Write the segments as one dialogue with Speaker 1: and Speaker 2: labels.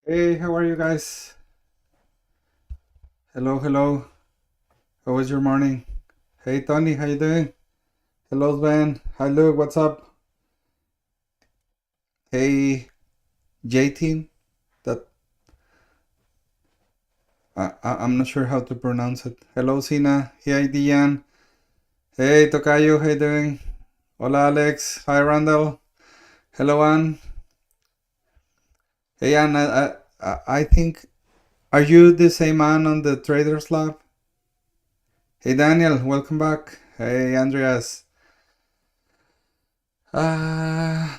Speaker 1: Hey, how are you guys? Hello, hello. How was your morning? Hey, Tony, how you doing? Hello, Sven. Hi, Luke. What's up? Hey, J-Team. That I'm not sure how to pronounce it. Hello, Sina. Hey, Diane. Hey, Tocayo. How you doing? Hola, Alex. Hi, Randall. Hello, Ann. Hey, Ann. I think are you the same Ann on the Traders Lab? Hey, Daniel. Welcome back. Hey, Andreas. Uh,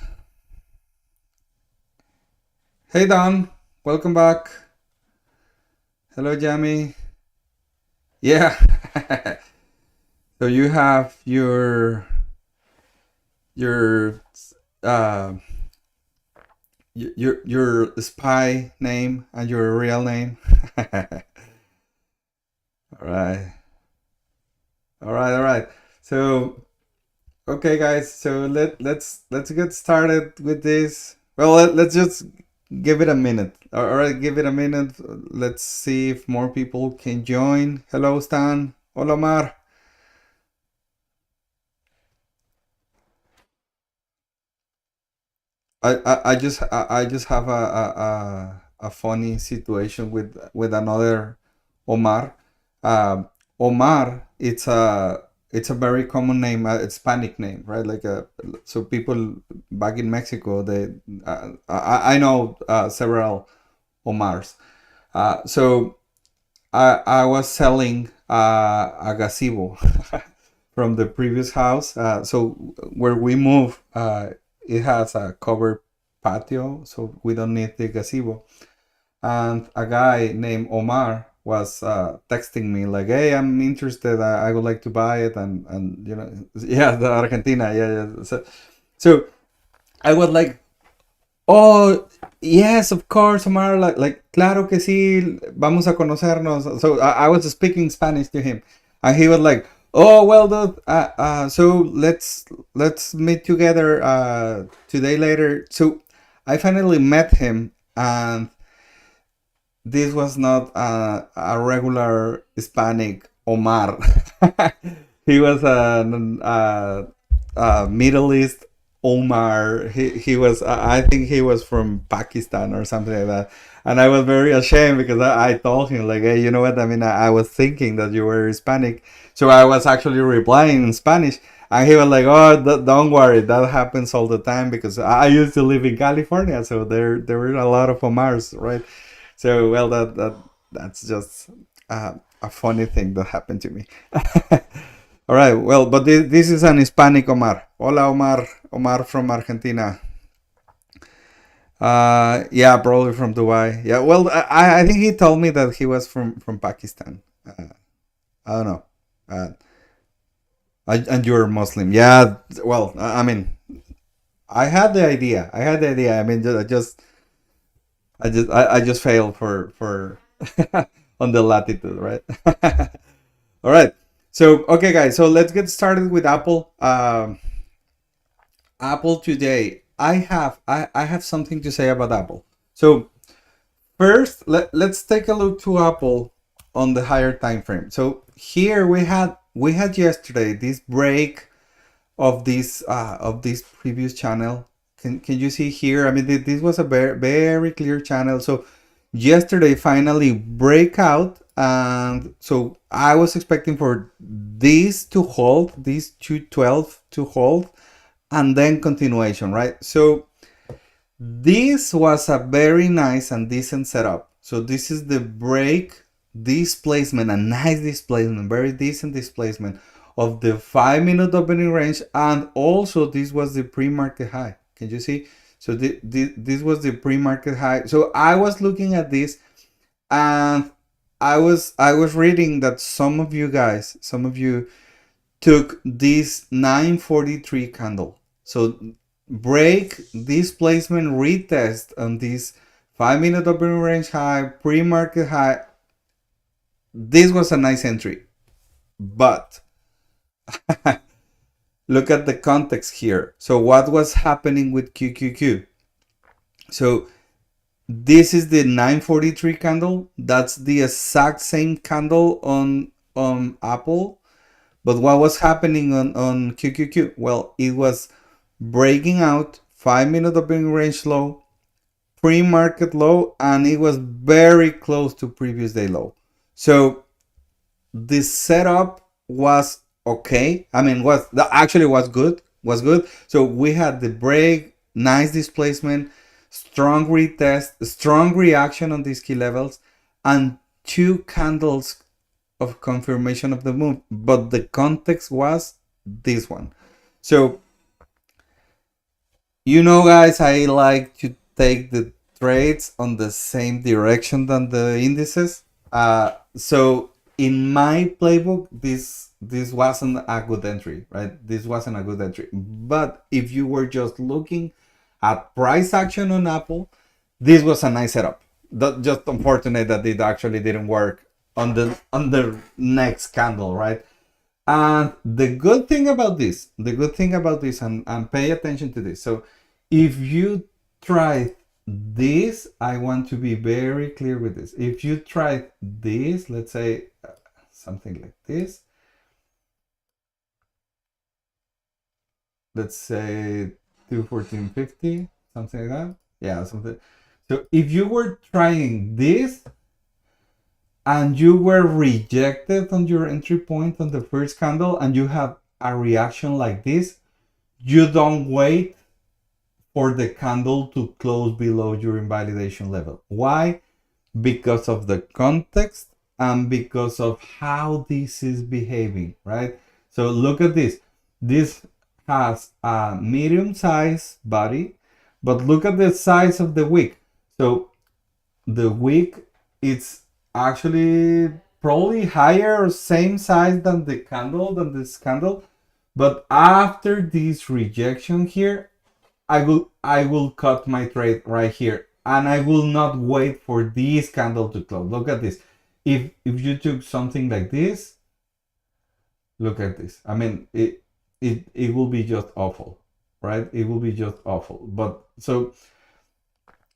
Speaker 1: hey, Don. Welcome back. Hello, Jamie. Yeah. So you have your uh your spy name and your real name. All right. All right. All right. So okay, guys. So let's get started with this. Well, let's just give it a minute. All right, give it a minute. Let's see if more people can join. Hello, Stan. Hola, Mar. I just have a funny situation with another Omar. Omar, it's a very common name, Hispanic name, right? So people back in Mexico, I know several Omars. So I was selling a gazebo from the previous house. So where we move, it has a covered patio, so we don't need the gazebo. And a guy named Omar was texting me like, "Hey, I'm interested. I would like to buy it." And yeah, the Argentina, yeah, yeah. So I was like, "Oh, yes, of course, Omar. Claro que sí. Vamos a conocernos." So I was speaking Spanish to him, and he was like, "Oh, well, dude. So let's meet together today later." So I finally met him, and this was not a regular Hispanic Omar. He was a Middle East Omar. He was I think he was from Pakistan or something like that. And I was very ashamed because I told him like, hey, you know what? I mean, I was thinking that you were Hispanic, so I was actually replying in Spanish. And he was like, "Oh, don't worry, that happens all the time because I used to live in California, so there were a lot of Omars, right?" So well, that's just a funny thing that happened to me. All right, well, but this is an Hispanic Omar. Hola, Omar. Omar from Argentina. Yeah, probably from Dubai. Yeah, well, I think he told me that he was from Pakistan. I don't know. Uh, and you're Muslim. Yeah. Well, I mean, I had the idea. I had the idea. I mean, I just failed for on the latitude, right? All right. So okay, guys. So let's get started with Apple. Apple today. I have something to say about Apple. So first, let's take a look to Apple on the higher time frame. So here we had yesterday this break of this previous channel. Can you see here? I mean, this was a very clear channel. So yesterday finally breakout, and so I was expecting for this to hold, this 212 to hold, and then continuation, right? So this was a very nice and decent setup. So this is the break displacement, a nice displacement, very decent displacement of the 5 minute opening range, and also this was the pre-market high. Can you see? So this was the pre-market high. So I was looking at this, and I was reading that some of you guys, some of you took this 943 candle. So break displacement retest on this 5 minute opening range high, pre-market high. This was a nice entry, but look at the context here. So what was happening with QQQ? So This is the 943 candle. That's the exact same candle on Apple. But what was happening on QQQ? Well, it was breaking out 5 minute opening range low, pre-market low, and it was very close to previous day low. So the setup was okay. I mean, was actually was good. Was good. So we had the break, nice displacement, strong retest, strong reaction on these key levels, and two candles of confirmation of the move. But the context was this one. So guys, I like to take the trades on the same direction than the indices. So in my playbook, this wasn't a good entry, right? This wasn't a good entry. But if you were just looking at price action on Apple, this was a nice setup. Just unfortunate that it actually didn't work on the next candle, right? And the good thing about this, and pay attention to this. So if you try this, I want to be very clear with this. If you try this, let's say something like this, let's say 214.50, something like that. Yeah, something. So if you were trying this and you were rejected on your entry point on the first candle and you have a reaction like this, you don't wait for the candle to close below your invalidation level. Why? Because of the context and because of how this is behaving, right? So look at this. This has a medium size body, but look at the size of the wick. So the wick, it's actually probably higher or same size than this candle. But after this rejection here, I will cut my trade right here, and I will not wait for this candle to close. Look at this. If you took something like this, look at this. I mean, it will be just awful, right? It will be just awful. But so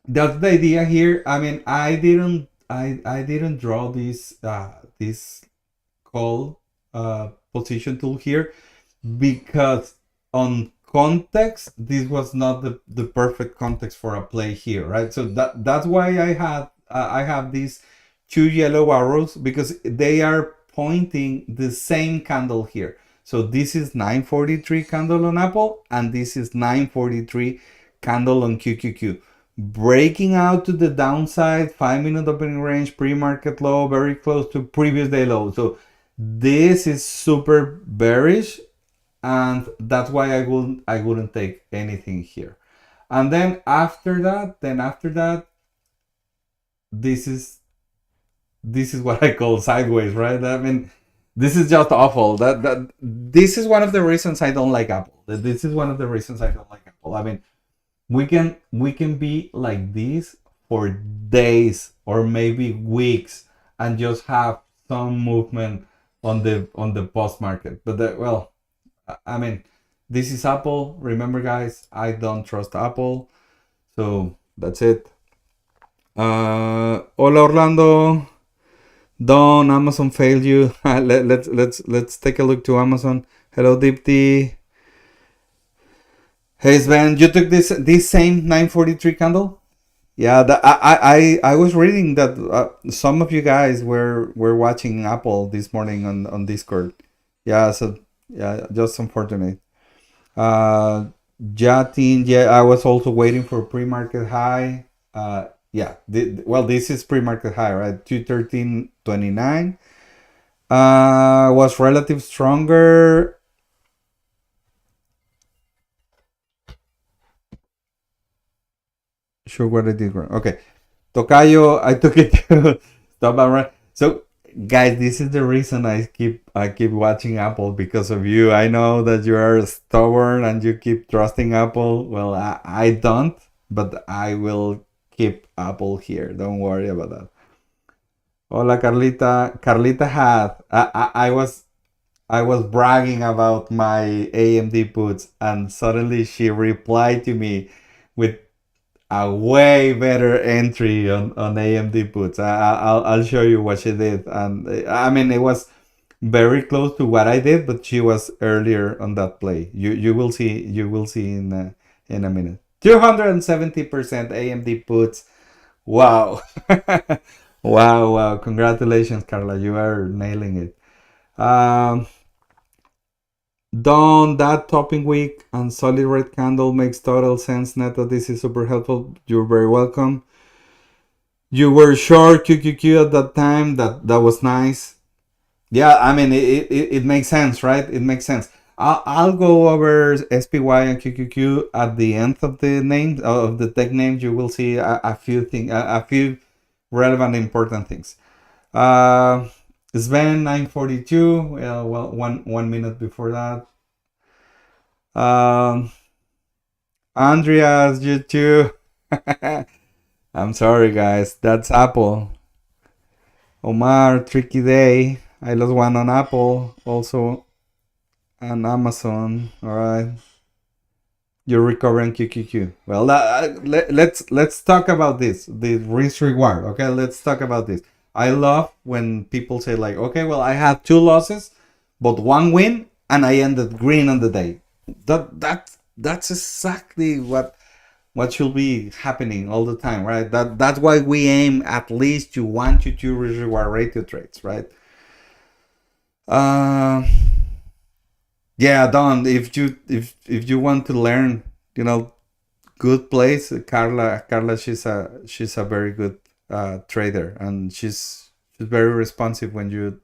Speaker 1: that's the idea here. I mean, I didn't draw this call position tool here because on context this was not the perfect context for a play here, right? So that's why I have these two yellow arrows, because they are pointing the same candle here. So this is 943 candle on Apple, and this is 943 candle on QQQ, breaking out to the downside, 5 minute opening range, pre-market low, very close to previous day low. So this is super bearish, and that's why I wouldn't take anything here. And then after that, this is what I call sideways, right? I mean, this is just awful. That this is one of the reasons I don't like Apple. This is one of the reasons I don't like Apple. I mean, we can be like this for days or maybe weeks and just have some movement on the post market. But well, I mean, this is Apple. Remember, guys, I don't trust Apple. So that's it. Hola, Orlando. Don, Amazon failed you. Let's take a look to Amazon. Hello, Deepti. Hey, Sven, you took this same 943 candle? Yeah, I was reading that some of you guys were watching Apple this morning on Discord. Yeah, so yeah, just unfortunate. Uh, Jatin, yeah, I was also waiting for pre-market high. Yeah, well, this is pre-market high, right? 213.29. Was relative stronger. Sure, what I did wrong. Okay, Tocayo, I took it to stop around. So, guys, this is the reason I keep watching Apple, because of you. I know that you are stubborn and you keep trusting Apple. Well, I don't, but I will keep Apple here. Don't worry about that. Hola, Carlita. Carlita had I was bragging about my AMD puts, and suddenly she replied to me with a way better entry on AMD puts. I'll show you what she did, and I mean it was very close to what I did, but she was earlier on that play. You will see in a minute. 270% AMD puts. Wow. Wow. Congratulations, Carla. You are nailing it. Um, Don, that topping week and solid red candle makes total sense, Neto. This is super helpful. You're very welcome. You were short QQQ at that time. That was nice. Yeah, I mean, it makes sense, right? It makes sense. I'll go over SPY and QQQ at the end of the name of the tech names. You will see a few things, a few relevant, important things. Sven 942. Well, one minute before that. Um, Andreas, you too. I'm sorry, guys. That's Apple. Omar, tricky day. I lost one on Apple, also on Amazon. All right. You're recovering QQQ. Well, let's talk about this. The risk reward. Okay, let's talk about this. I love when people say like, okay, well, I had two losses, but one win, and I ended green on the day. That's exactly what should be happening all the time, right? That's why we aim at least to 1 to 2 risk reward ratio trades, right? Uh, yeah, Don. If you want to learn, good place. Carla, she's a very good trader, and she's very responsive when you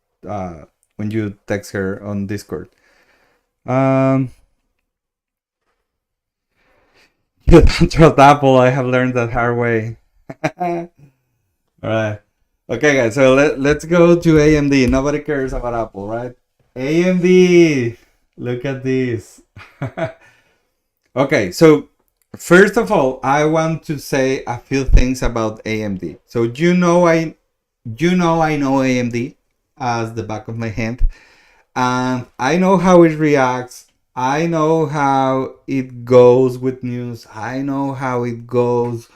Speaker 1: text her on Discord. Um, you don't trust Apple. I have learned that hard way. All right. Okay, guys. So let's go to AMD. Nobody cares about Apple, right? AMD. Look at this. Okay, so first of all, I want to say a few things about AMD. So I know AMD as the back of my hand, and I know how it reacts. I know how it goes with news. I know how it goes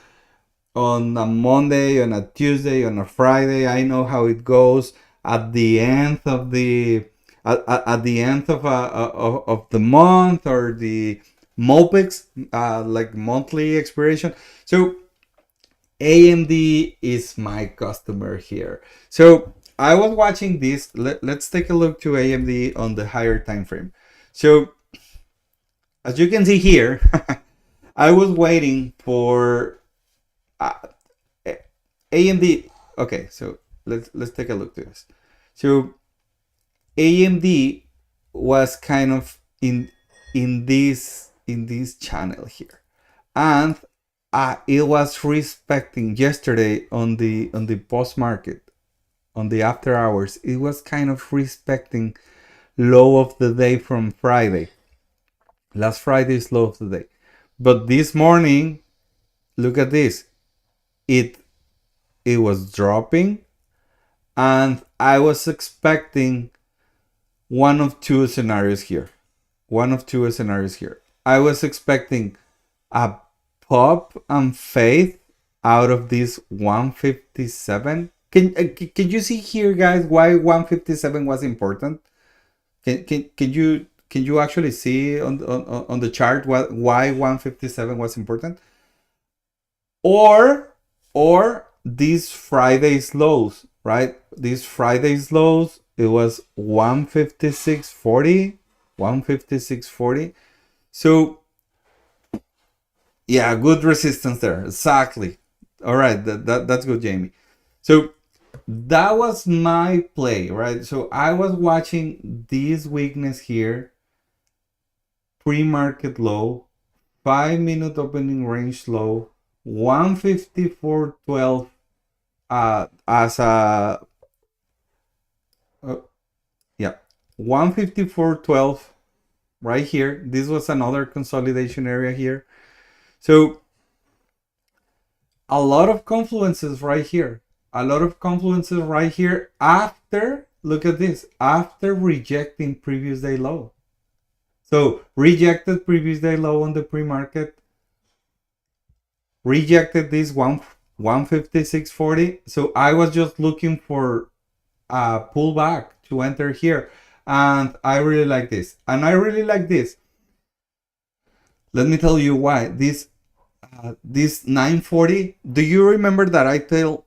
Speaker 1: on a Monday, on a Tuesday, on a Friday. I know how it goes at the end of at the end of the month, or the MOPEX, like monthly expiration. So AMD is my customer here. So I was watching this. Let's take a look to AMD on the higher time frame. So as you can see here, I was waiting for uh, AMD. Okay, so let's take a look to this. So AMD was kind of in this channel here, and it was respecting yesterday on the post market, on the after hours. It was kind of respecting low of the day from Friday. Last Friday's low of the day, but this morning, look at this. It it was dropping, and I was expecting one of two scenarios here. One of two scenarios here. I was expecting a pop and faith out of this 157. Can you see here, guys, why 157 was important? Can you actually see on the chart why 157 was important? Or these Friday's lows, right? These Friday's lows, it was 156.40, 156.40. So yeah, good resistance there. Exactly. All right, that's good, Jamie. So that was my play, right? So I was watching this weakness here, pre-market low, 5-minute opening range low, 154.12 as a yeah, 154.12 right here. This was another consolidation area here. So a lot of confluences right here. A lot of confluences right here after, look at this, after rejecting previous day low. So rejected previous day low on the pre-market. rejected this 156.40. So I was just looking for a pullback to enter here. And I really like this. And I really like this. Let me tell you why. This 940. Do you remember that I tell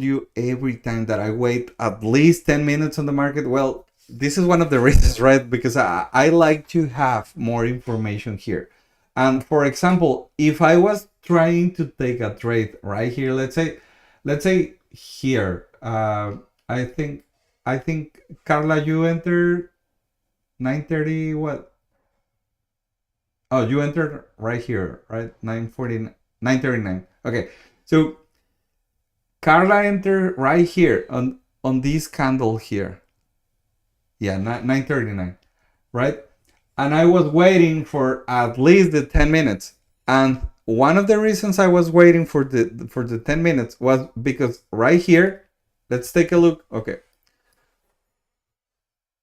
Speaker 1: you every time that I wait at least 10 minutes on the market? Well, this is one of the reasons, right? Because I like to have more information here. And for example, if I was trying to take a trade right here, let's say here, I think Carla, you entered 9:30. What? Oh, you entered right here, right? 9:40, 9:39. Okay, so Carla entered right here on this candle here. Yeah, 9:39, right? And I was waiting for at least the 10 minutes. And one of the reasons I was waiting for the 10 minutes was because right here, let's take a look. Okay,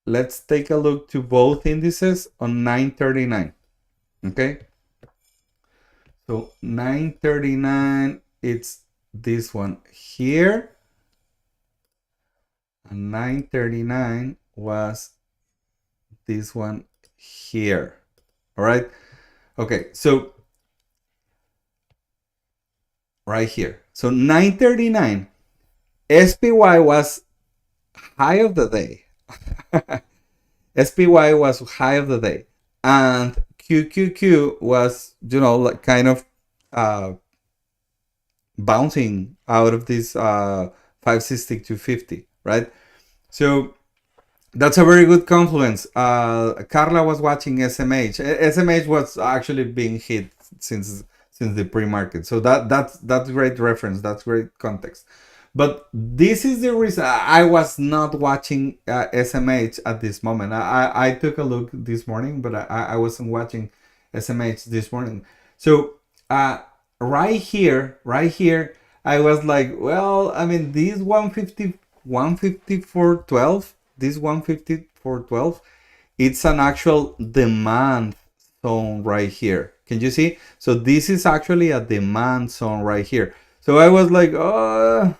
Speaker 1: let's take a look to both indices on 9:39. Okay, so 9:39, it's this one here, and 9:39 was this one here. All right. Okay, so right here. So 9:39, SPY was high of the day. SPY was high of the day, and QQQ was, like kind of uh, bouncing out of this 560 to 50, right? So that's a very good confluence. Carla was watching SMH. SMH was actually being hit since the pre-market. So that's great reference. That's great context. But this is the reason I was not watching SMH at this moment. I took a look this morning, but I wasn't watching SMH this morning. So right here, I was like, well, I mean, these 154.12, this 154.12, it's an actual demand zone right here. Can you see? So this is actually a demand zone right here. So I was like, oh,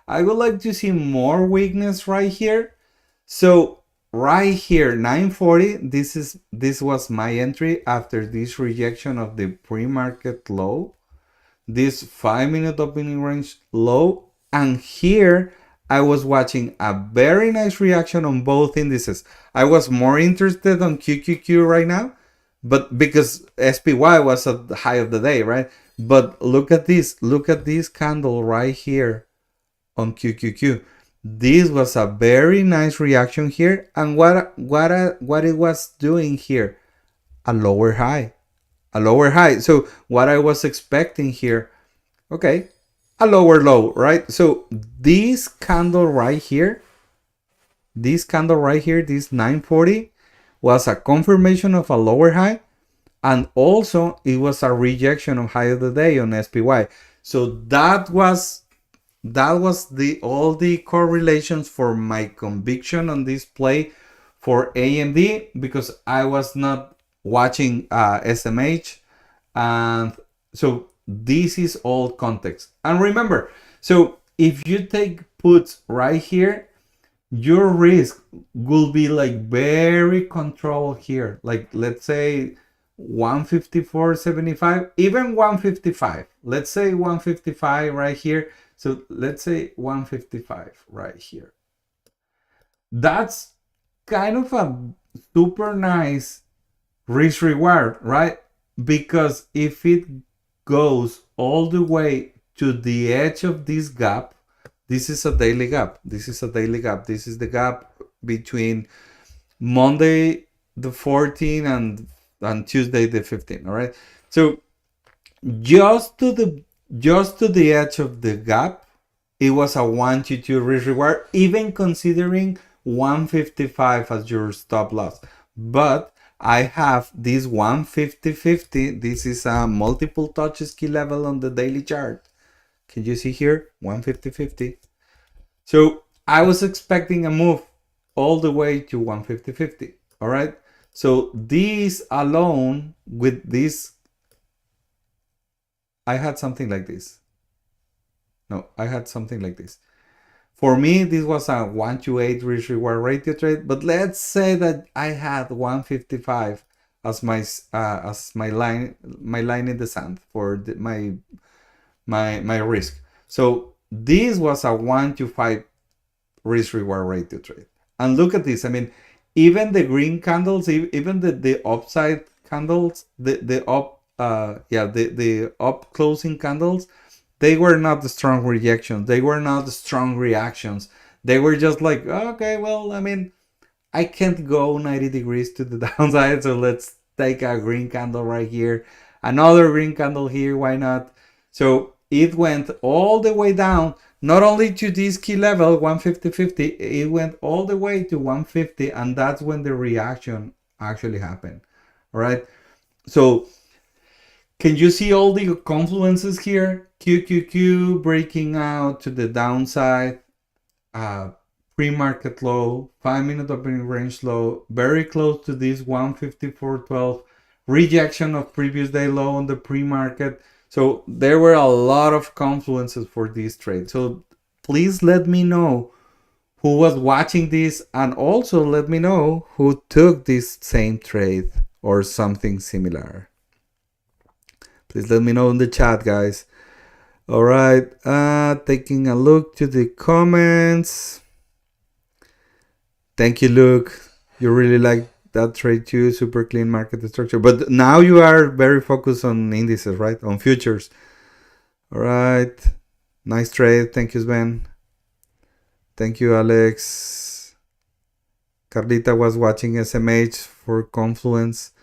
Speaker 1: I would like to see more weakness right here. So right here, 940, this was my entry after this rejection of the pre-market low, this 5-minute opening range low, and here I was watching a very nice reaction on both indices. I was more interested on QQQ right now, but because SPY was at the high of the day, right? But look at this candle right here on QQQ. This was a very nice reaction here, and what it was doing here, a lower high. So what I was expecting here, okay, a lower low, right? So this candle right here, this 940, was a confirmation of a lower high, and also it was a rejection of high of the day on SPY. So that was the all the correlations for my conviction on this play for AMD, because I was not watching SMH. And so this is all context. And remember, so if you take puts right here, your risk will be like very controlled here. Like, let's say 154.75, even 155. Let's say 155 right here. So let's say 155 right here. That's kind of a super nice risk reward, right? Because if it goes all the way to the edge of this gap, this is a daily gap. This is the gap between Monday the 14th and Tuesday the 15th. All right. So just to the edge of the gap, it was a 1 to 2 risk reward, even considering 155 as your stop loss. But I have this 150.50. This is a multiple touches key level on the daily chart. Can you see here? 150.50. So I was expecting a move all the way to 150.50. All right. So this alone, with this I had something like this. No, I had something like this. For me, this was a 1 to 8 risk reward ratio trade. But let's say that I had 155 as my line in the sand for my risk. So this was a 1 to 5 risk reward ratio trade. And look at this. I mean, even the green candles, even the upside candles, the up the up closing candles, they were not the strong rejections. They were not the strong reactions. They were just like, okay, well, I mean, I can't go 90 degrees to the downside, so let's take a green candle right here, another green candle here, why not? So it went all the way down, not only to this key level, 150.50, it went all the way to 150, and that's when the reaction actually happened. All right. So can you see all the confluences here? QQQ breaking out to the downside, uh, pre-market low, 5-minute opening range low, very close to this 154.12, rejection of previous day low on the pre-market. So there were a lot of confluences for this trade. So please let me know who was watching this, and also let me know who took this same trade or something similar. Please let me know in the chat, guys. All right, taking a look to the comments. Thank you, Luke. You really like that trade too, super clean market structure. But now you are very focused on indices, right? On futures. All right, nice trade. Thank you, Sven. Thank you, Alex. Carlita was watching SMH for Confluence.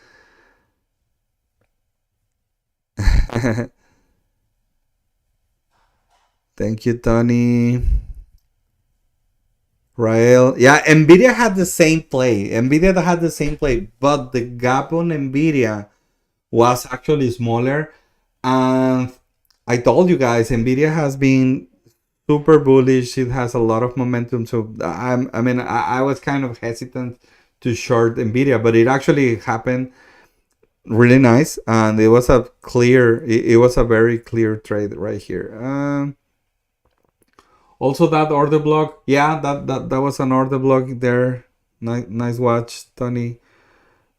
Speaker 1: Thank you, Tony. Rael. Yeah, Nvidia had the same play. Nvidia had the same play, but the gap on Nvidia was actually smaller. And I told you guys, Nvidia has been super bullish. It has a lot of momentum. So I was kind of hesitant to short Nvidia, but it actually happened really nice, and it was it was a very clear trade right here. Also that order block, yeah, that was an order block there. Nice watch, Tony.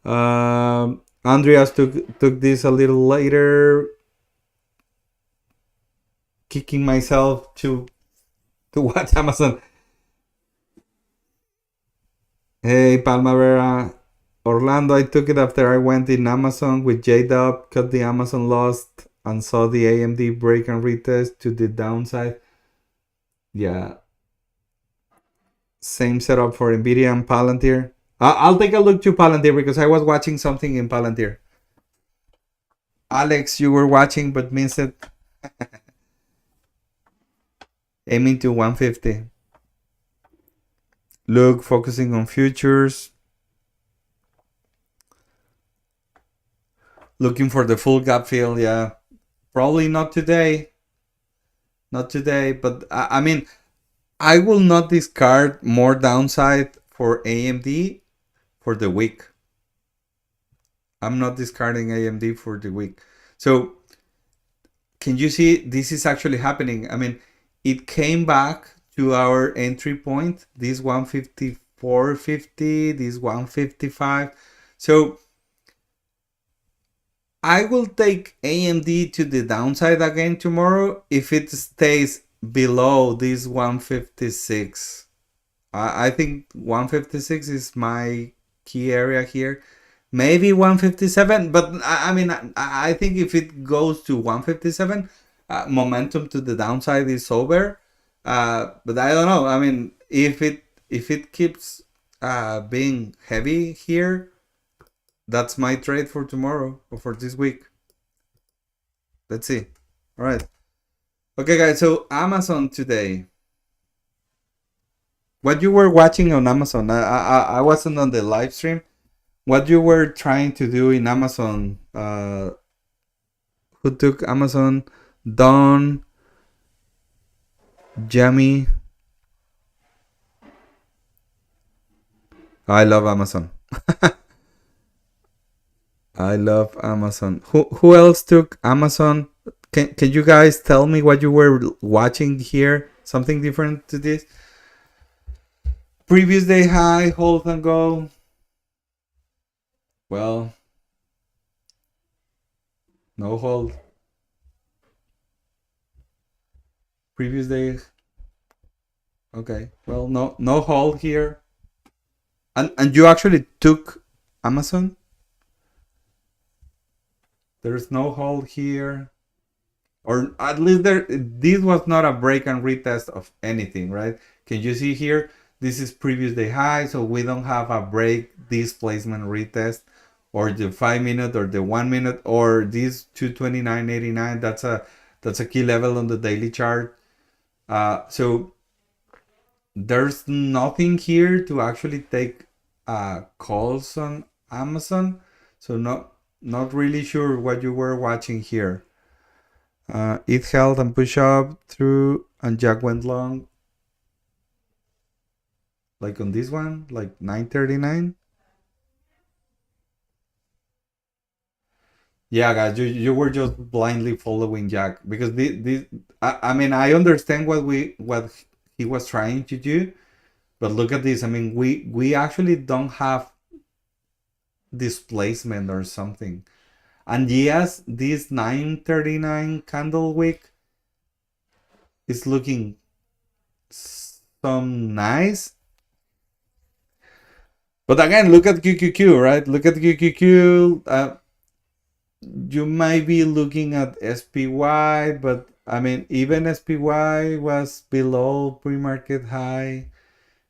Speaker 1: Andreas took this a little later, kicking myself to watch Amazon. Hey, Palmavera. Orlando, I took it after I went in Amazon with JDub, cut the Amazon loss, and saw the AMD break and retest to the downside. Yeah. Same setup for Nvidia and Palantir. I'll take a look to Palantir because I was watching something in Palantir. Alex, you were watching but missed it. Aiming to 150. Look, focusing on futures. Looking for the full gap fill, yeah. Probably not today. Not today, but I mean, I will not discard more downside for AMD for the week. I'm not discarding AMD for the week. So, can you see this is actually happening? I mean, it came back to our entry point, this 154.50, this 155. So, I will take AMD to the downside again tomorrow if it stays below this 156. I think 156 is my key area here. Maybe 157, but I mean, I think if it goes to 157, momentum to the downside is over. But I don't know. I mean, if it keeps being heavy here, that's my trade for tomorrow or for this week. Let's see. All right. Okay, guys. So Amazon today. What you were watching on Amazon? I wasn't on the live stream. What you were trying to do in Amazon? Who took Amazon? Don, Jamie. I love Amazon. I love Amazon. Who else took Amazon? Can you guys tell me what you were watching here? Something different to this? Previous day high, hold and go. Well, no hold. Previous day. Okay. Well, no hold here. And you actually took Amazon? There's no hold here. Or at least this was not a break and retest of anything, right? Can you see here? This is previous day high, so we don't have a break displacement retest or the 5 minute or the 1 minute or this 229.89. That's a key level on the daily chart. So there's nothing here to actually take calls on Amazon. So not really sure what you were watching here. It held and push up through and Jack went long. Like on this one, like 939. Yeah, guys, you were just blindly following Jack because I mean I understand what he was trying to do, but look at this. I mean we actually don't have displacement or something. And yes, this 939 candle wick is looking some nice. But again, look at QQQ, right? Look at QQQ. You might be looking at SPY, but I mean, even SPY was below pre-market high.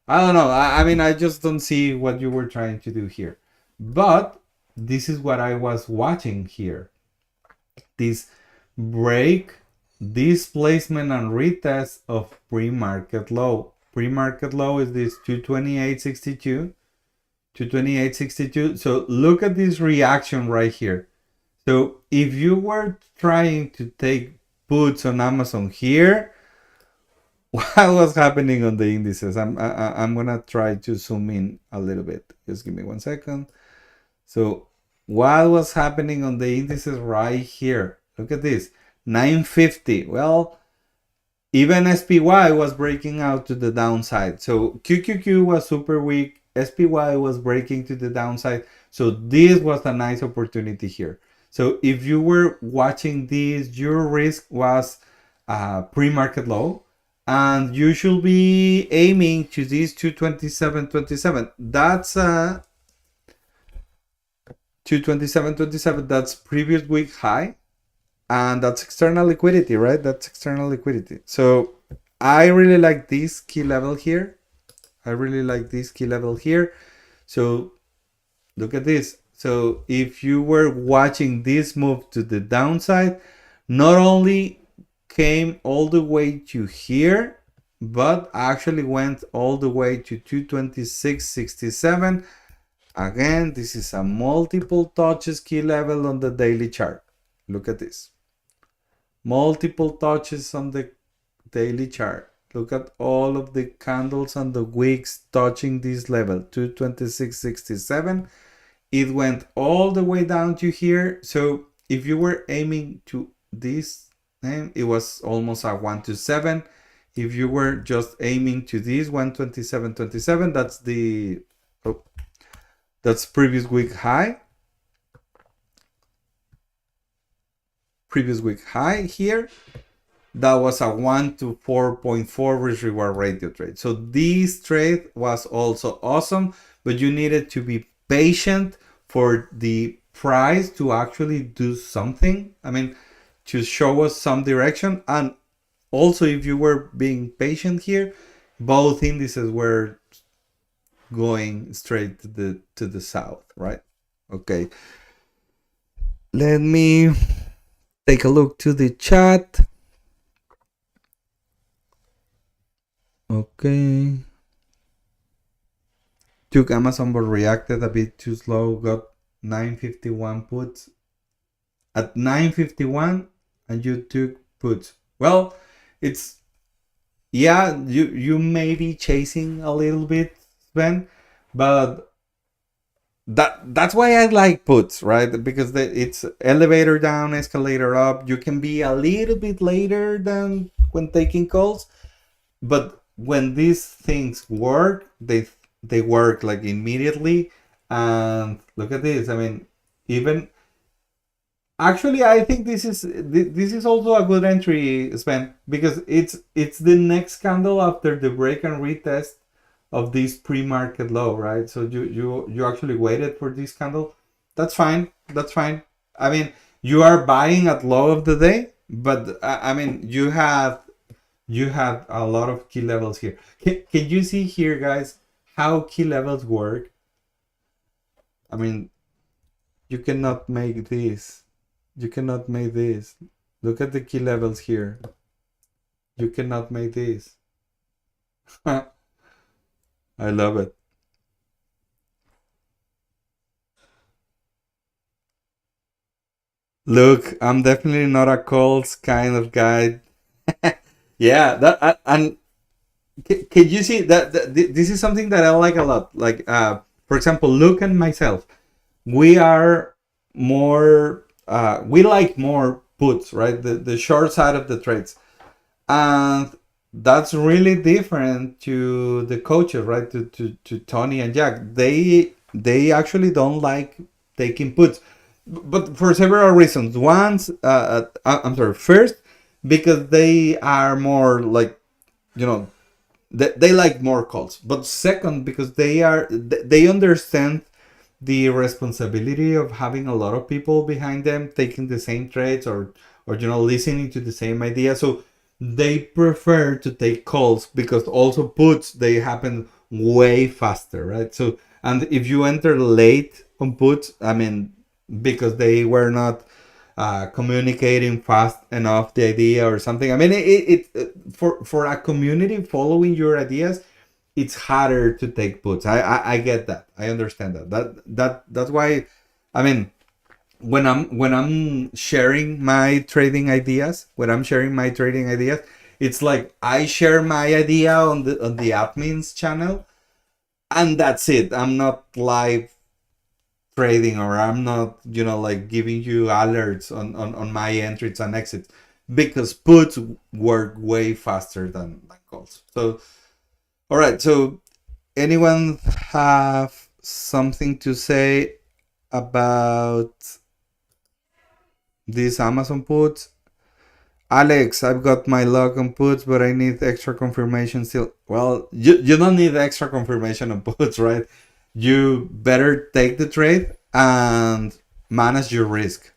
Speaker 1: I don't know. I mean, I just don't see what you were trying to do here. But this is what I was watching here. This break, displacement, and retest of pre-market low. Pre-market low is this 228.62. 228.62. So look at this reaction right here. So if you were trying to take puts on Amazon here, what was happening on the indices? I'm gonna try to zoom in a little bit. Just give me 1 second. So what was happening on the indices right here? Look at this, 950. Well, even SPY was breaking out to the downside. So QQQ was super weak. SPY was breaking to the downside. So this was a nice opportunity here. So if you were watching this, your risk was pre-market low, and you should be aiming to this 227.27. That's 227.27. That's previous week high, and that's external liquidity, right? That's external liquidity. So I really like this key level here. So look at this. So if you were watching this move to the downside, not only came all the way to here, but actually went all the way to 226.67. Again, this is a multiple touches key level on the daily chart. Look at this. Multiple touches on the daily chart. Look at all of the candles and the wicks touching this level, 226.67. It went all the way down to here. So if you were aiming to this, it was almost a 127. If you were just aiming to this 127.27, that's previous week high. Previous week high here. That was a 1 to 4.4 risk reward ratio trade. So this trade was also awesome, but you needed to be patient for the price to actually do something. I mean, to show us some direction. And also, if you were being patient here, both indices were going straight to the south, right? Okay. Let me take a look to the chat. Okay. Took Amazon but reacted a bit too slow. Got 951 puts at 951, and you took puts. Well, it's you may be chasing a little bit, Sven, but that's why I like puts, right? Because it's elevator down, escalator up. You can be a little bit later than when taking calls, but when these things work, they work like immediately. And look at this. I mean, even actually, I think this is also a good entry, Sven, because it's the next candle after the break and retest of this pre-market low, right? So you actually waited for this candle. That's fine. That's fine. I mean, you are buying at low of the day, but I mean, you had a lot of key levels here. Can you see here, guys, how key levels work? I mean, you cannot make this. You cannot make this. Look at the key levels here. You cannot make this. I love it. Look, I'm definitely not a calls kind of guy. Yeah, and can you see that this is something that I like a lot. Like, for example, Luke and myself, we are more. We like more puts, right? The short side of the trades, and that's really different to the coaches, right? To Tony and Jack. They actually don't like taking puts, but for several reasons. Once, I'm sorry. First, because they are more like, you know, they like more calls. But second, because they understand the responsibility of having a lot of people behind them taking the same trades, or listening to the same idea. So they prefer to take calls, because also puts, they happen way faster, right? So, and if you enter late on puts, I mean, because they were not communicating fast enough the idea or something. I mean, for a community following your ideas, it's harder to take puts. I get that. I understand that. That's why. I mean, when I'm sharing my trading ideas, it's like I share my idea on the admins channel, and that's it. I'm not live trading, or I'm not, like, giving you alerts on my entries and exits, because puts work way faster than calls. So, all right. So, anyone have something to say about these Amazon puts? Alex, I've got my log on puts, but I need extra confirmation still. Well, you don't need extra confirmation on puts, right? You better take the trade and manage your risk.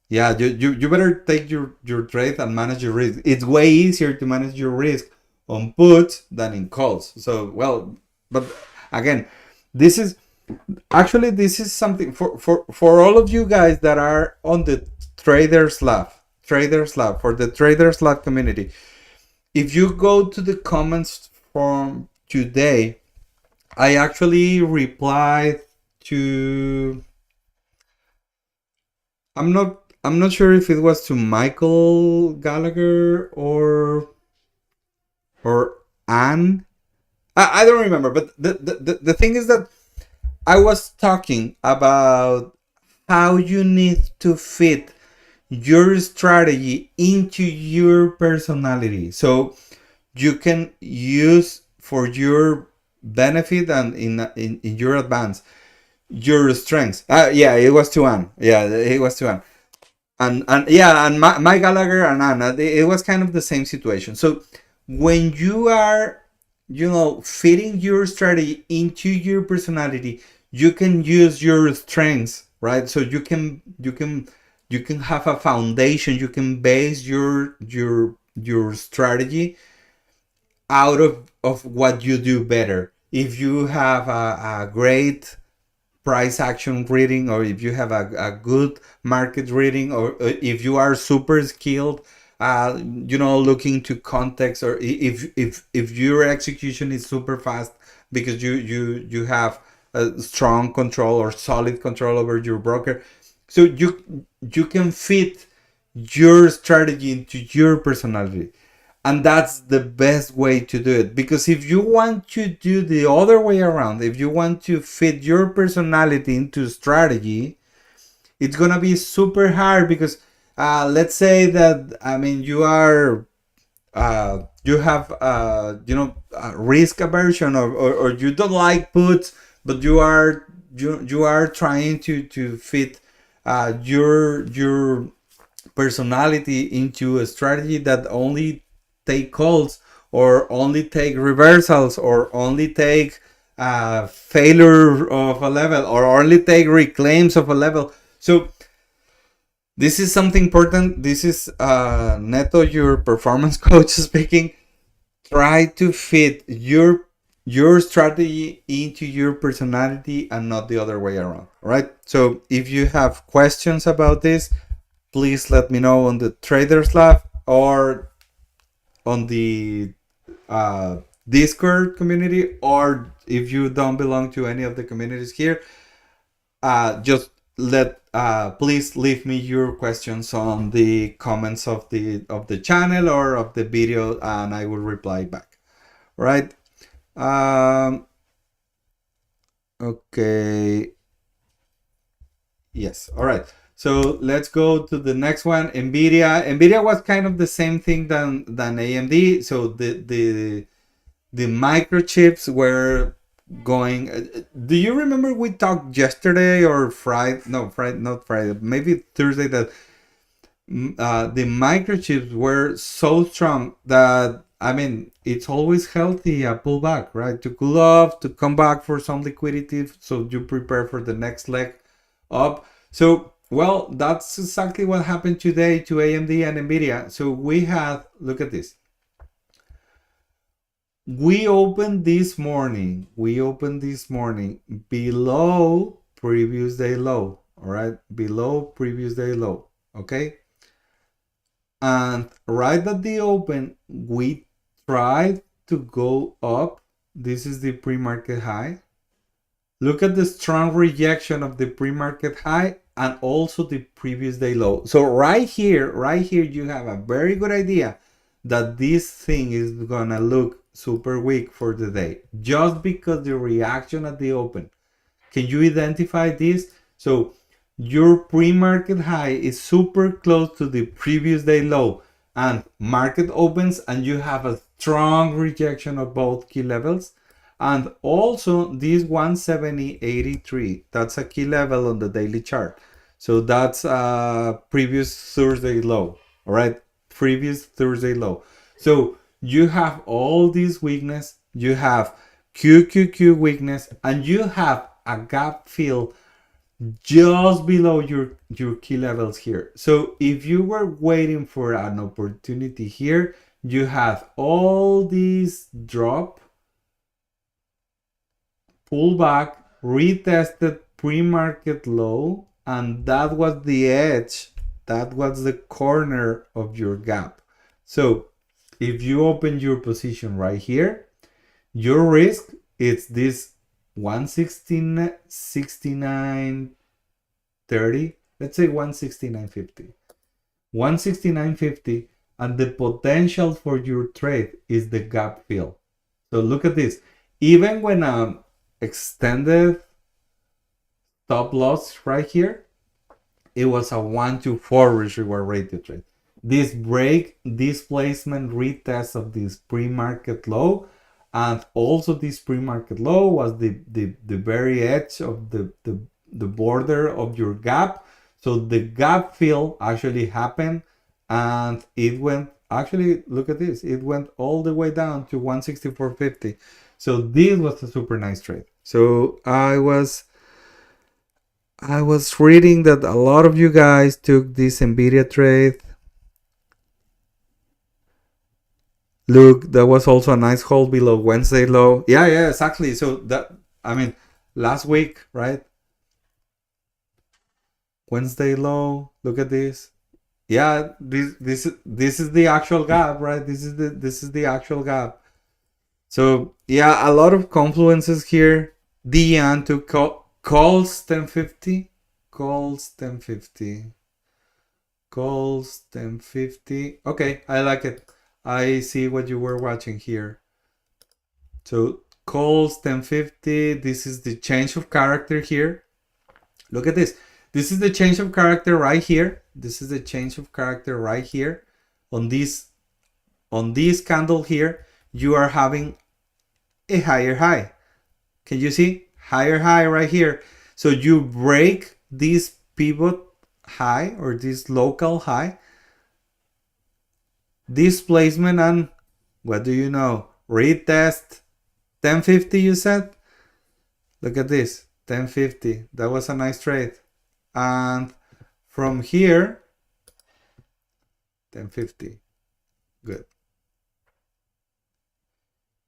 Speaker 1: Yeah, you better take your trade and manage your risk. It's way easier to manage your risk on puts than in calls. So, well, but again, this is this is something for all of you guys that are on the traders lab, for the traders lab community. If you go to the comments from today, I actually replied to, I'm not sure if it was to Michael Gallagher or Anne. I don't remember, but the thing is that I was talking about how you need to fit your strategy into your personality, so you can use for your benefit and in your advance your strengths. Yeah, it was to Anne. Yeah, it was to Anne. And yeah, and my Gallagher and Anna, it was kind of the same situation. So when you are, fitting your strategy into your personality, you can use your strengths, right? So you can have a foundation. You can base your strategy out of what you do better. If you have a great price action reading, or if you have a good market reading, or if you are super skilled, looking to context, or if your execution is super fast, because you have a strong control or solid control over your broker, so you can fit your strategy into your personality. And that's the best way to do it, because if you want to do the other way around, if you want to fit your personality into strategy, it's gonna be super hard. Because let's say that, I mean, you have risk aversion, or you don't like puts, but you are trying to fit your personality into a strategy that only take calls, or only take reversals, or only take failure of a level, or only take reclaims of a level. So this is something important. This is Neto, your performance coach, speaking. Try to fit your strategy into your personality, and not the other way around. All right. So if you have questions about this, please let me know on the Traders Lab, or on the Discord community, or if you don't belong to any of the communities here, just please leave me your questions on the comments of the channel or of the video, and I will reply back. Right? Okay. Yes. All right. So let's go to the next one. Nvidia was kind of the same thing than AMD. So the microchips were going. Do you remember we talked yesterday or Friday? No, Friday, not Friday. Maybe Thursday. That the microchips were so strong that, I mean, it's always healthy a pullback, right? To cool off, to come back for some liquidity, so you prepare for the next leg up. So, well, that's exactly what happened today to AMD and Nvidia. So we had, look at this. We opened this morning below previous day low. All right, below previous day low. Okay. And right at the open, we tried to go up. This is the pre-market high. Look at the strong rejection of the pre-market high, and also the previous day low. So right here, you have a very good idea that this thing is gonna look super weak for the day, just because the reaction at the open. Can you identify this? So your pre-market high is super close to the previous day low, and market opens and you have a strong rejection of both key levels. And also this 170.83, that's a key level on the daily chart. So that's previous Thursday low. All right, previous Thursday low. So you have all this weakness, you have QQQ weakness, and you have a gap fill just below your key levels here. So if you were waiting for an opportunity here, you have all these drop, pull back, retested pre-market low, and that was the edge, that was the corner of your gap. So if you open your position right here, your risk is this 169.30, let's say 169.50, 169.50, and the potential for your trade is the gap fill. So look at this. Even when extended stop loss right here, it was a 1-to-4 risk reward ratio trade. This break, displacement retest of this pre-market low, and also this pre-market low was the very edge of the border of your gap. So the gap fill actually happened, and it went, actually, look at this, it went all the way down to 164.50. So this was a super nice trade. So I was reading that a lot of you guys took this Nvidia trade. Look, that was also a nice hold below Wednesday low. Yeah, exactly. So that, I mean, last week, right? Wednesday low. Look at this. Yeah, this is the actual gap, right? This is the actual gap. So yeah, a lot of confluences here. Dian to calls 1050, calls 1050, calls 1050. Okay, I like it. I see what you were watching here. So calls 1050. This is the change of character here. Look at this. This is the change of character right here. This is the change of character right here. On this candle here, you are having a higher high. Can you see? Higher high right here. So you break this pivot high or this local high. Displacement, and what do you know? Retest 1050, you said? Look at this. 1050. That was a nice trade. And from here, 1050. Good.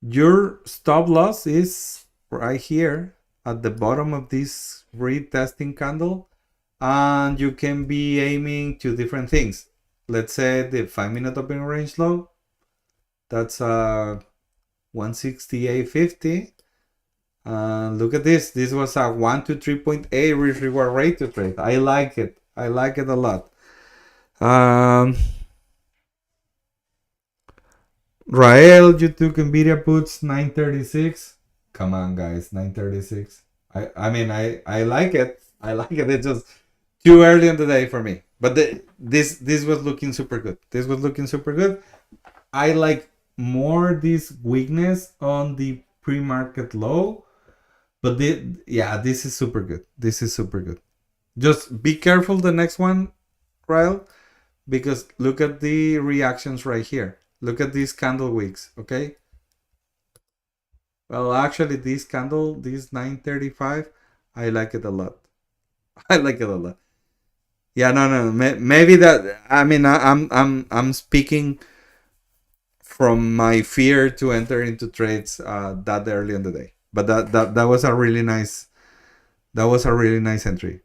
Speaker 1: Your stop loss is right here at the bottom of this retesting candle, and you can be aiming to different things. Let's say the 5-minute open range low. That's 168.50. Look at this. This was a 1 to 3.8 risk reward rate to trade. I like it. I like it a lot. Rael, you took Nvidia puts 936. Come on, guys, 936. I mean, I like it. I like it. It's just too early in the day for me. But this was looking super good. This was looking super good. I like more this weakness on the pre-market low. But this is super good. This is super good. Just be careful the next one, Rael, because look at the reactions right here. Look at these candle wicks, okay? Well, actually, this candle, this 935, I like it a lot. I like it a lot. Yeah, no. Maybe that. I mean, I'm speaking from my fear to enter into trades that early in the day. But that was a really nice. That was a really nice entry.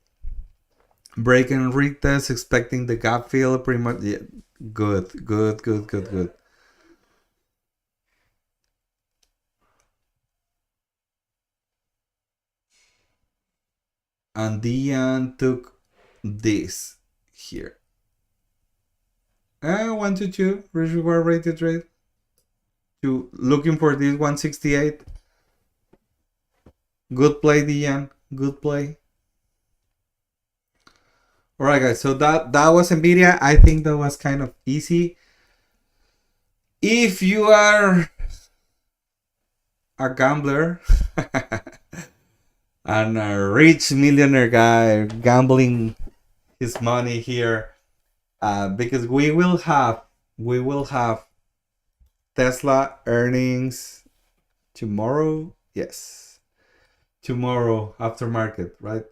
Speaker 1: Break and retest, expecting the gap fill, pretty much. Yeah, good. And Dian took this here. 1 to 2 risk reward rated trade. To looking for this 168. Good play, Dian. Good play. All right, guys. So that was Nvidia. I think that was kind of easy. If you are a gambler and a rich millionaire guy gambling his money here, because we will have Tesla earnings tomorrow. Yes, tomorrow after market, right?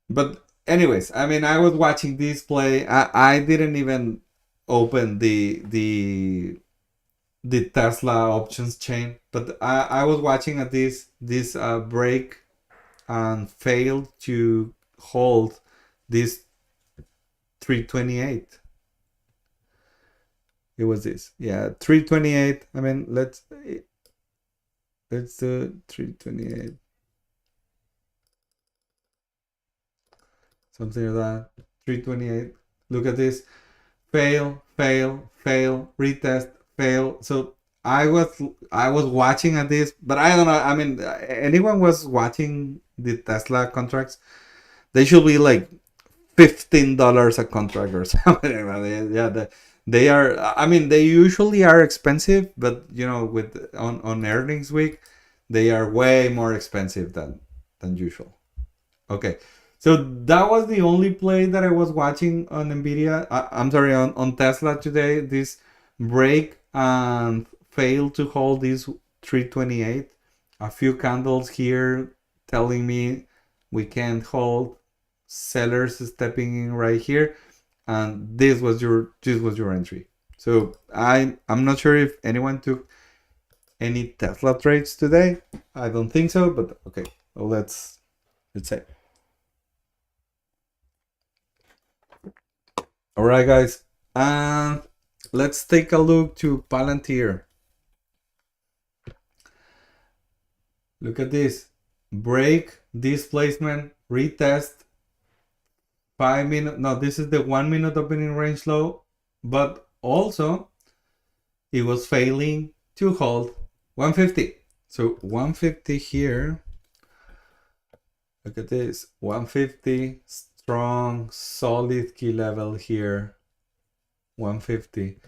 Speaker 1: But anyways, I mean, I was watching this play. I didn't even open the Tesla options chain, but I was watching at this break and failed to hold this 328. It was this, yeah, 328. I mean, let's do 328, something like that. 328. Look at this. Fail, retest, fail. So I was watching at this, but I don't know. I mean, anyone was watching the Tesla contracts, they should be like $15 a contract or something. Yeah, they are. I mean, they usually are expensive, but you know, with on earnings week, they are way more expensive than usual. Okay. So that was the only play that I was watching on Nvidia. I'm sorry, on Tesla today. This break and fail to hold this 328. A few candles here telling me we can't hold. Sellers stepping in right here, and this was your entry. So I'm not sure if anyone took any Tesla trades today. I don't think so, but okay. Well, let's say. All right, guys, and let's take a look to Palantir. Look at this. Break, displacement, retest, 5 minute. No, this is the 1 minute opening range low, but also it was failing to hold 150. So 150 here. Look at this. 150, strong, solid key level here. 150.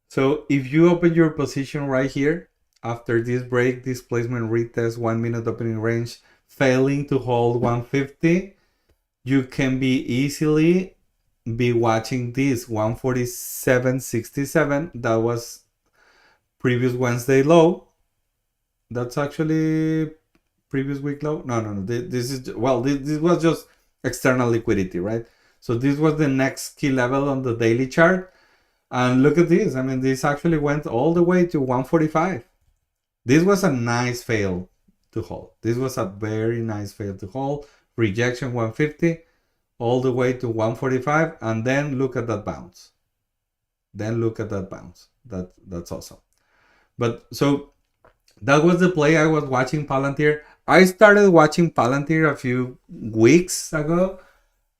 Speaker 1: So if you open your position right here, after this break, displacement retest, 1 minute opening range, failing to hold 150, you can be easily be watching this 147.67. That was previous Wednesday low. That's actually previous week low. No. This is, well, this was just external liquidity, right? So this was the next key level on the daily chart. And look at this. I mean, this actually went all the way to 145. This was a nice fail to hold. This was a very nice fail to hold. Rejection 150 all the way to 145, and then look at that bounce. That's awesome. But so that was the play. I was watching Palantir. I started watching Palantir a few weeks ago,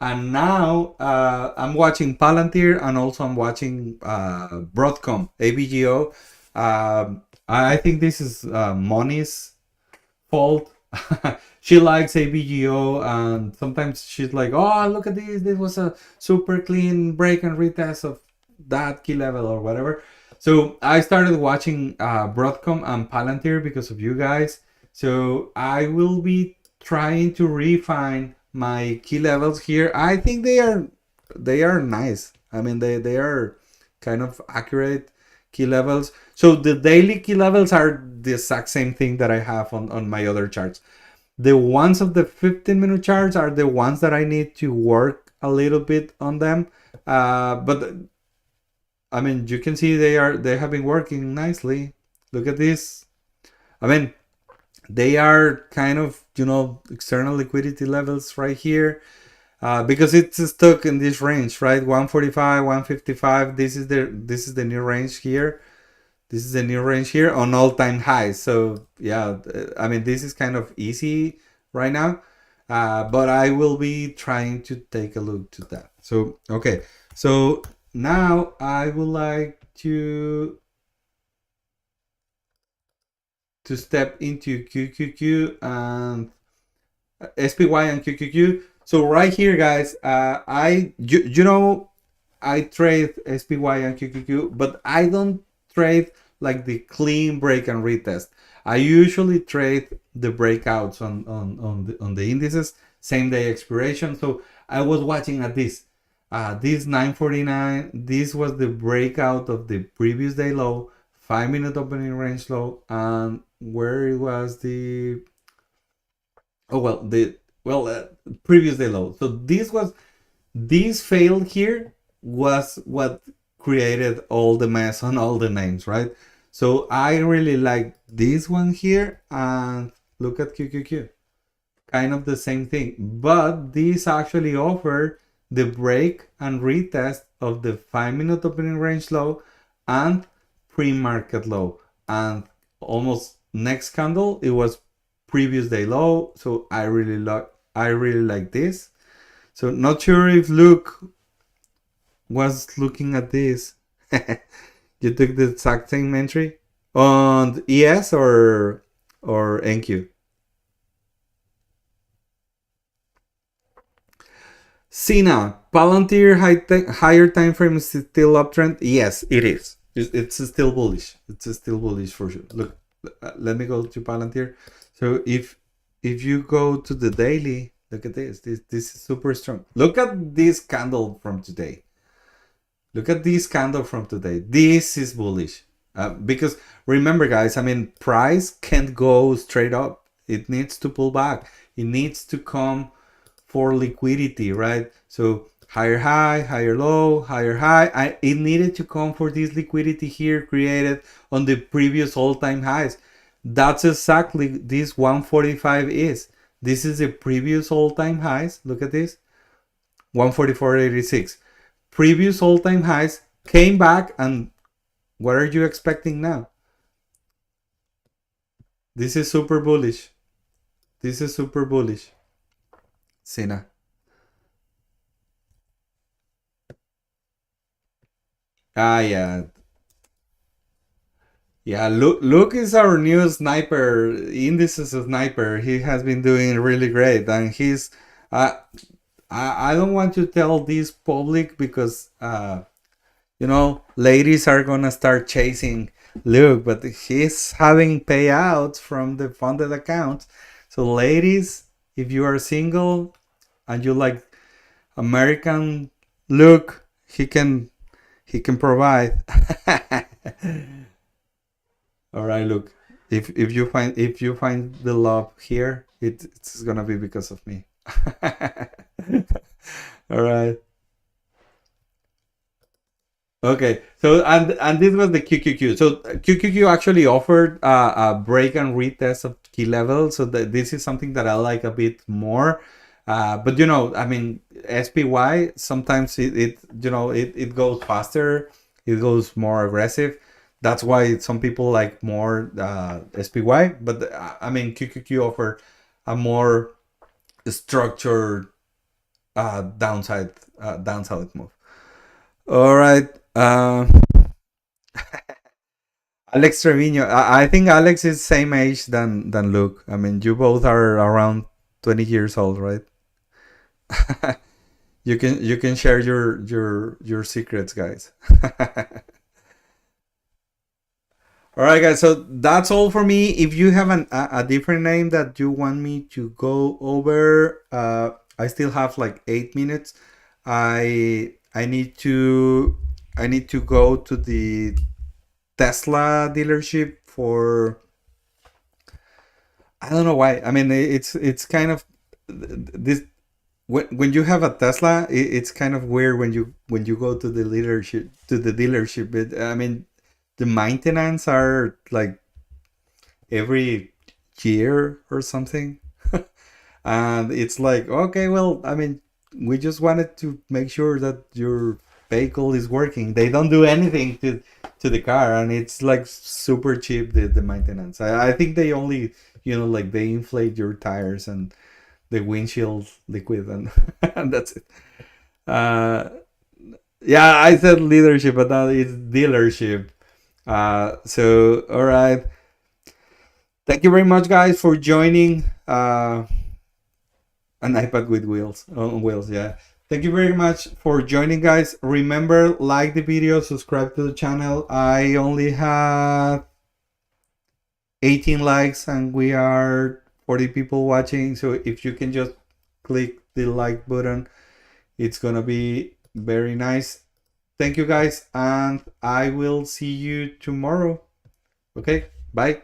Speaker 1: and now I'm watching Palantir, and also I'm watching Broadcom, ABGO. I think this is Moni's fault. She likes ABGO, and sometimes she's like, "Oh, look at this! This was a super clean break and retest of that key level or whatever." So I started watching Broadcom and Palantir because of you guys. So I will be trying to refine my key levels here. I think they are nice. I mean, they are kind of accurate key levels. So the daily key levels are the exact same thing that I have on my other charts. The ones of the 15-minute charts are the ones that I need to work a little bit on them. But I mean, you can see they have been working nicely. Look at this. I mean, they are kind of, external liquidity levels right here. Because it's stuck in this range, right? 145, 155. This is the new range here. This is the new range here on all-time highs. So yeah, I mean, this is kind of easy right now, but I will be trying to take a look to that. So okay, so now I would like to step into QQQ and SPY and QQQ. So right here, guys, I trade SPY and QQQ, but I don't trade like the clean break and retest. I usually trade the breakouts on the indices, same day expiration. So I was watching at this 949. This was the breakout of the previous day low, 5 minute opening range low, and where it was the oh previous day low. So this fail here was what created all the mess on all the names, right? So I really like this one here, and look at QQQ, kind of the same thing, but this actually offered the break and retest of the 5 minute opening range low and pre-market low, and almost next candle it was previous day low. So I really like this. So not sure if Luke was looking at this. You took the exact same entry on ES or NQ. Sina, Palantir higher time frame is still uptrend? Yes, it is. It's still bullish. It's still bullish for sure. Look, let me go to Palantir. So if you go to the daily, look at this. This is super strong. Look at this candle from today. Look at this candle from today. This is bullish. Because remember, guys, I mean, price can't go straight up. It needs to pull back. It needs to come for liquidity, right? So higher high, higher low, higher high. It needed to come for this liquidity here created on the previous all-time highs. That's exactly this 145 is. This is the previous all-time highs. Look at this. 144.86. Previous all-time highs came back, and what are you expecting now? This is super bullish. This is super bullish. Sina. Yeah. Yeah, Luke is our new sniper. Indies is a sniper. He has been doing really great, and he's. Uh, I don't want to tell this public because ladies are gonna start chasing Luke, but he's having payouts from the funded accounts. So, ladies, if you are single and you like American Luke, he can provide. All right, look. If you find the love here, it's gonna be because of me. All right. Okay. So and this was the QQQ. So QQQ actually offered a break and retest of key level. So this is something that I like a bit more. But I mean, SPY sometimes it goes faster. It goes more aggressive. That's why some people like more SPY. But I mean, QQQ offer a more structured downside move. All right. Alex Trevino. I think Alex is same age than Luke. I mean, you both are around 20 years old, right? You can share your secrets, guys. All right, guys. So that's all for me. If you have a different name that you want me to go over, I still have like 8 minutes. I need to go to the Tesla dealership for I don't know why. I mean, it's kind of this when you have a Tesla, it's kind of weird when you go to the dealership. I mean, the maintenance are like every year or something. And it's like, okay, well, I mean, we just wanted to make sure that your vehicle is working. They don't do anything to the car, and it's like super cheap, the maintenance. I think they only, like they inflate your tires and the windshield liquid, and and that's it. uh yeah, I said leadership, but now it's dealership. So all right, thank you very much, guys, for joining an iPad with wheels on wheels. Yeah, thank you very much for joining, guys. Remember, like the video, subscribe to the channel. I only have 18 likes and we are 40 people watching, so if you can just click the like button, it's gonna be very nice. Thank you, guys, and I will see you tomorrow. Okay, bye.